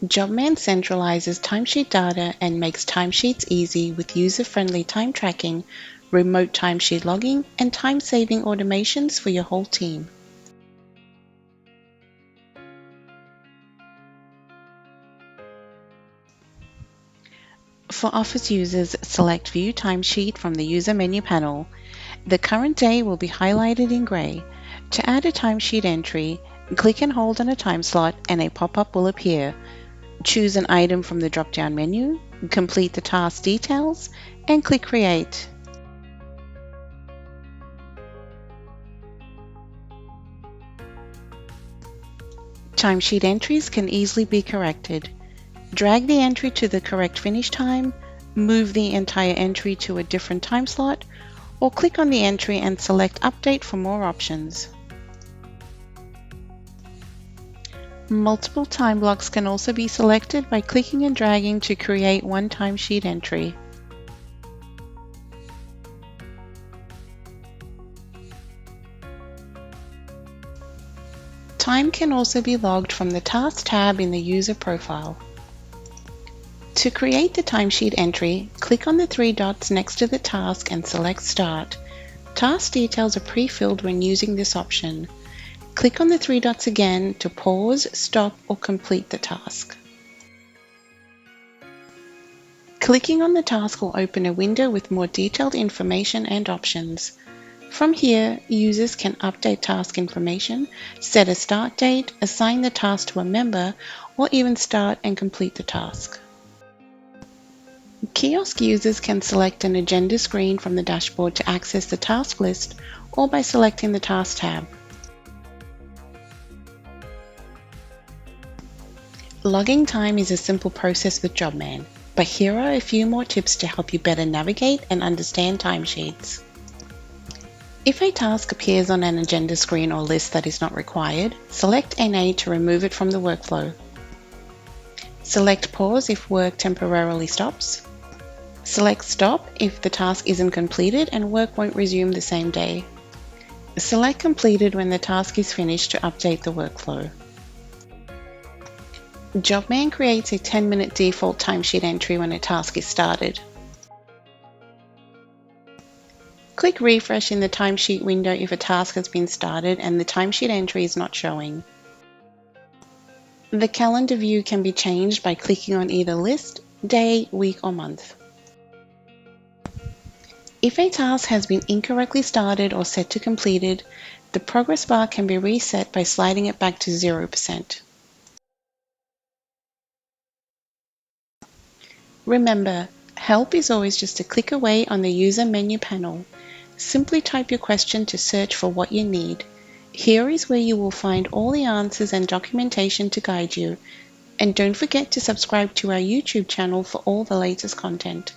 Jobman centralizes timesheet data and makes timesheets easy with user-friendly time tracking, remote timesheet logging, and time-saving automations for your whole team. For Office users, select View Timesheet from the User menu panel. The current day will be highlighted in grey. To add a timesheet entry, click and hold on a time slot and a pop-up will appear. Choose an item from the drop-down menu, complete the task details, and click Create. Timesheet entries can easily be corrected. Drag the entry to the correct finish time, move the entire entry to a different time slot, or click on the entry and select Update for more options. Multiple time blocks can also be selected by clicking and dragging to create one timesheet entry. Time can also be logged from the Task tab in the user profile. To create the timesheet entry, click on the three dots next to the task and select Start. Task details are pre-filled when using this option. Click on the three dots again to pause, stop, or complete the task. Clicking on the task will open a window with more detailed information and options. From here, users can update task information, set a start date, assign the task to a member, or even start and complete the task. Kiosk users can select an agenda screen from the dashboard to access the task list or by selecting the Task tab. Logging time is a simple process with Jobman, but here are a few more tips to help you better navigate and understand timesheets. If a task appears on an agenda screen or list that is not required, select NA to remove it from the workflow. Select Pause if work temporarily stops. Select Stop if the task isn't completed and work won't resume the same day. Select Completed when the task is finished to update the workflow. Jobman creates a 10-minute default timesheet entry when a task is started. Click Refresh in the timesheet window if a task has been started and the timesheet entry is not showing. The calendar view can be changed by clicking on either List, Day, Week, or Month. If a task has been incorrectly started or set to completed, the progress bar can be reset by sliding it back to 0%. Remember, help is always just a click away on the user menu panel. Simply type your question to search for what you need. Here is where you will find all the answers and documentation to guide you. And don't forget to subscribe to our YouTube channel for all the latest content.